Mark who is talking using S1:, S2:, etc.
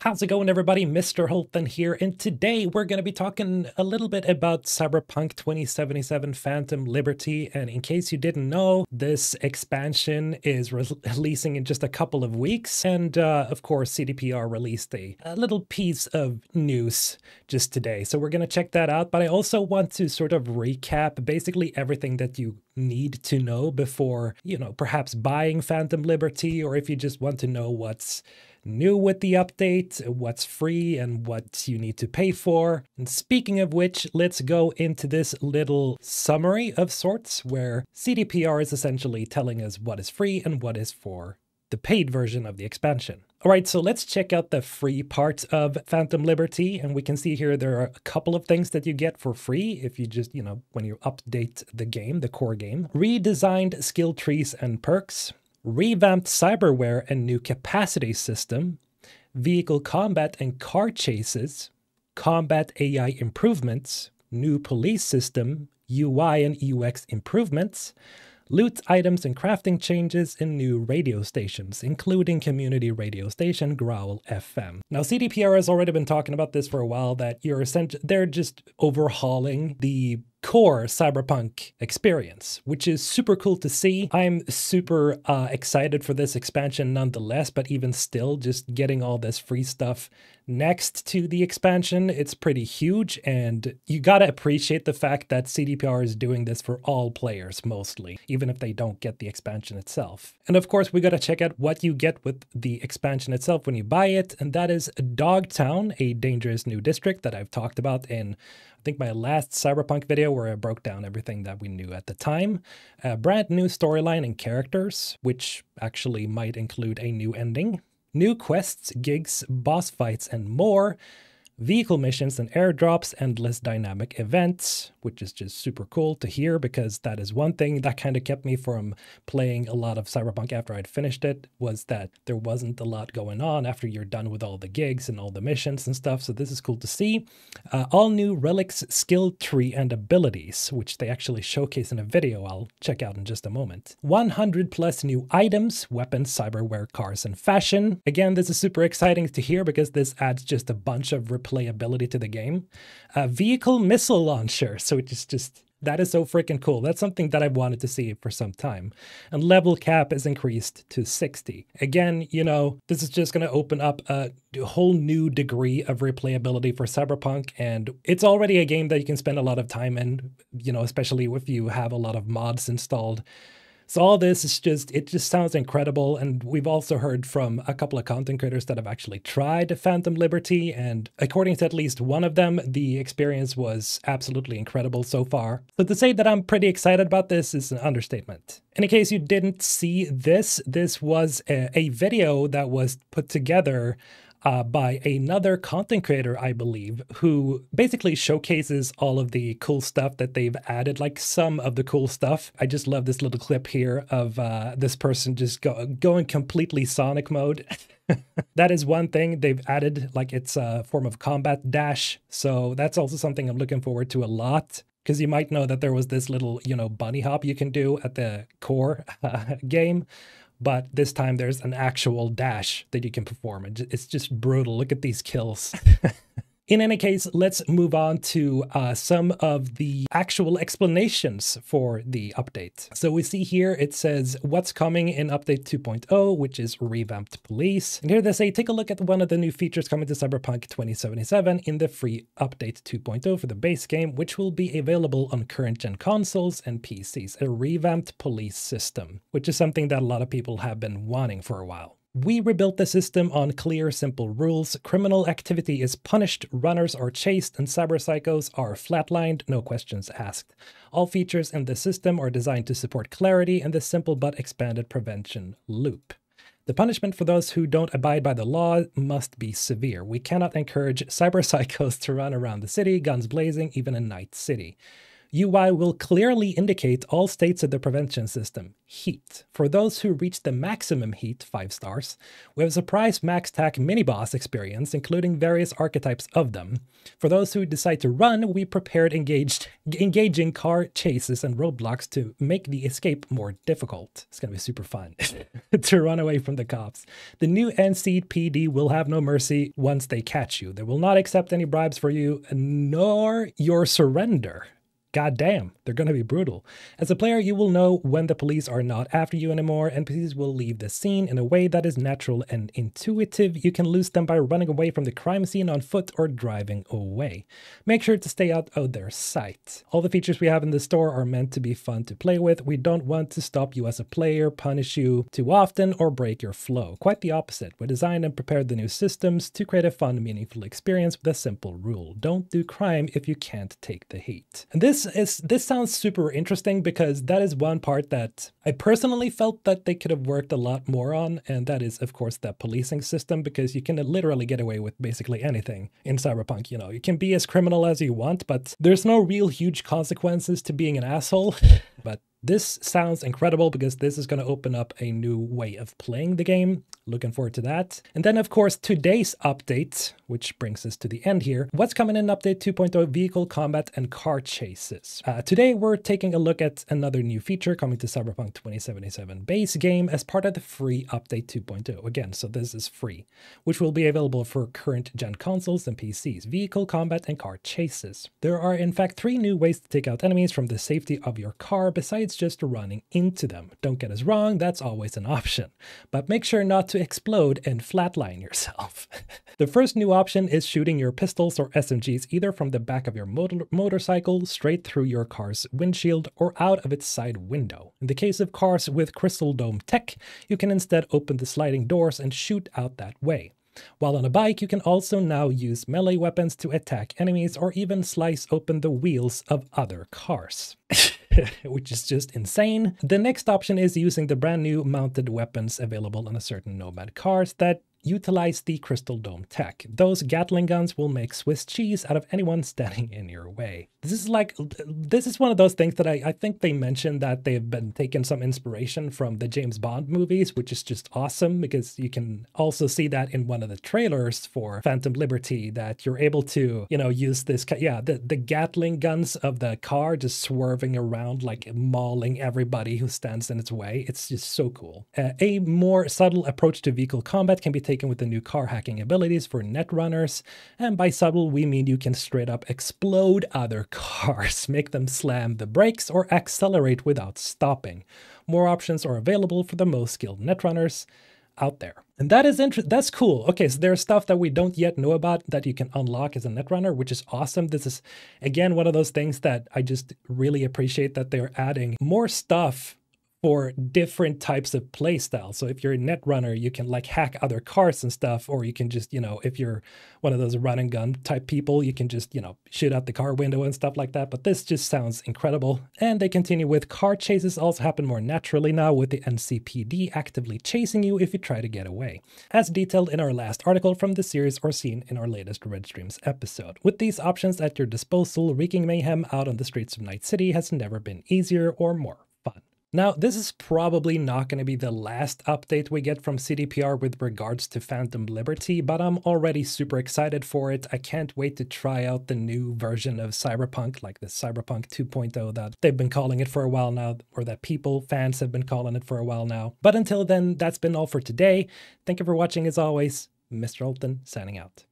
S1: How's it going, everybody? MrHulthen here, and today we're going to be talking a little bit about Cyberpunk 2077 Phantom Liberty. And in case you didn't know, this expansion is releasing in just a couple of weeks. And of course, CDPR released a little piece of news just today. So we're going to check that out. But I also want to sort of recap basically everything that you need to know before, perhaps buying Phantom Liberty, or if you just want to know what's new with the update, what's free and what you need to pay for. And speaking of which, let's go into this little summary of sorts where CDPR is essentially telling us what is free and what is for the paid version of the expansion. All right, so let's check out the free part of Phantom Liberty, and we can see here there are a couple of things that you get for free if you just, when you update the game, the core game. Redesigned skill trees and perks, revamped cyberware and new capacity system, vehicle combat and car chases, combat AI improvements, new police system, UI and UX improvements, loot items and crafting changes, and new radio stations, including community radio station Growl FM. Now, CDPR has already been talking about this for a while, that they're just overhauling the core Cyberpunk experience, which is super cool to see. I'm super excited for this expansion nonetheless, but even still, just getting all this free stuff next to the expansion, it's pretty huge, and you gotta appreciate the fact that CDPR is doing this for all players mostly, even if they don't get the expansion itself. And of course, we gotta check out what you get with the expansion itself when you buy it, and that is Dogtown, a dangerous new district that I've talked about in I think my last Cyberpunk video, where I broke down everything that we knew at the time. A brand new storyline and characters, which actually might include a new ending. New quests, gigs, boss fights, and more. Vehicle missions and airdrops, endless dynamic events, which is just super cool to hear, because that is one thing that kind of kept me from playing a lot of Cyberpunk after I'd finished it, was that there wasn't a lot going on after you're done with all the gigs and all the missions and stuff, so this is cool to see. All new relics, skill tree, and abilities, which they actually showcase in a video I'll check out in just a moment. 100 plus new items, weapons, cyberware, cars, and fashion. Again, this is super exciting to hear because this adds just a bunch of replayability to the game. A vehicle missile launcher, so it's just, that is so freaking cool. That's something that I've wanted to see for some time. And level cap is increased to 60. Again, this is just going to open up a whole new degree of replayability for Cyberpunk, and it's already a game that you can spend a lot of time in, especially if you have a lot of mods installed. So all this is it just sounds incredible, and we've also heard from a couple of content creators that have actually tried Phantom Liberty, and according to at least one of them, the experience was absolutely incredible so far. So to say that I'm pretty excited about this is an understatement. And in case you didn't see this was a video that was put together by another content creator, I believe, who basically showcases all of the cool stuff that they've added, like some of the cool stuff. I just love this little clip here of this person just going completely Sonic mode. That is one thing they've added, like it's a form of combat dash. So that's also something I'm looking forward to a lot. Because you might know that there was this little, bunny hop you can do at the core game. But this time there's an actual dash that you can perform. It's just brutal. Look at these kills. In any case, let's move on to some of the actual explanations for the update. So we see here it says what's coming in update 2.0, which is revamped police. And here they say, take a look at one of the new features coming to Cyberpunk 2077 in the free update 2.0 for the base game, which will be available on current-gen consoles and PCs. A revamped police system, which is something that a lot of people have been wanting for a while. We rebuilt the system on clear, simple rules. Criminal activity is punished, runners are chased, and cyberpsychos are flatlined, no questions asked. All features in the system are designed to support clarity and the simple but expanded prevention loop. The punishment for those who don't abide by the law must be severe. We cannot encourage cyberpsychos to run around the city, guns blazing, even in Night City. UI will clearly indicate all states of the prevention system. Heat. For those who reach the maximum heat, 5 stars, we have a surprise max tack mini-boss experience, including various archetypes of them. For those who decide to run, we prepared engaging car chases and roadblocks to make the escape more difficult. It's gonna be super fun to run away from the cops. The new NCPD will have no mercy once they catch you. They will not accept any bribes for you, nor your surrender. God damn, they're going to be brutal. As a player, you will know when the police are not after you anymore, and police will leave the scene in a way that is natural and intuitive. You can lose them by running away from the crime scene on foot or driving away. Make sure to stay out of their sight. All the features we have in the store are meant to be fun to play with. We don't want to stop you as a player, punish you too often, or break your flow. Quite the opposite. We designed and prepared the new systems to create a fun, meaningful experience with a simple rule. Don't do crime if you can't take the heat. And this sounds super interesting because that is one part that I personally felt that they could have worked a lot more on, and that is of course the policing system, because you can literally get away with basically anything in Cyberpunk. You know, you can be as criminal as you want, but there's no real huge consequences to being an asshole. But this sounds incredible because this is going to open up a new way of playing the game. Looking forward to that. And then, of course, today's update, which brings us to the end here. What's coming in Update 2.0? Vehicle combat and car chases. Today, we're taking a look at another new feature coming to Cyberpunk 2077 base game as part of the free Update 2.0. Again, so this is free, which will be available for current gen consoles and PCs. Vehicle combat and car chases. There are, in fact, 3 new ways to take out enemies from the safety of your car, besides just running into them. Don't get us wrong, that's always an option, but make sure not to explode and flatline yourself. The first new option is shooting your pistols or SMGs either from the back of your motorcycle, straight through your car's windshield, or out of its side window. In the case of cars with Crystal Dome tech, you can instead open the sliding doors and shoot out that way. While on a bike, you can also now use melee weapons to attack enemies or even slice open the wheels of other cars. Which is just insane. The next option is using the brand new mounted weapons available on a certain Nomad cars that utilize the Crystal Dome tech. Those Gatling guns will make Swiss cheese out of anyone standing in your way. This is one of those things that I think they mentioned that they've been taking some inspiration from the James Bond movies, which is just awesome because you can also see that in one of the trailers for Phantom Liberty, that you're able to, you know, use this, the Gatling guns of the car just swerving around, like mauling everybody who stands in its way. It's just so cool. A more subtle approach to vehicle combat can be taken with the new car hacking abilities for netrunners, and by subtle we mean you can straight up explode other cars, make them slam the brakes or accelerate without stopping. More options are available for the most skilled netrunners out there. And that is that's cool. Okay, so there's stuff that we don't yet know about that you can unlock as a netrunner, which is awesome. This is, again, one of those things that I just really appreciate, that they're adding more stuff for different types of play styles. So if you're a netrunner, you can like hack other cars and stuff, or you can just, you know, if you're one of those run and gun type people, you can just, you know, shoot out the car window and stuff like that. But this just sounds incredible. And they continue with car chases also happen more naturally now, with the NCPD actively chasing you if you try to get away, as detailed in our last article from the series or seen in our latest Red Streams episode. With these options at your disposal, wreaking mayhem out on the streets of Night City has never been easier or more fun. Now, this is probably not going to be the last update we get from CDPR with regards to Phantom Liberty, but I'm already super excited for it. I can't wait to try out the new version of Cyberpunk, like the Cyberpunk 2.0 that they've been calling it for a while now, or that fans have been calling it for a while now. But until then, that's been all for today. Thank you for watching as always. MrHulthen signing out.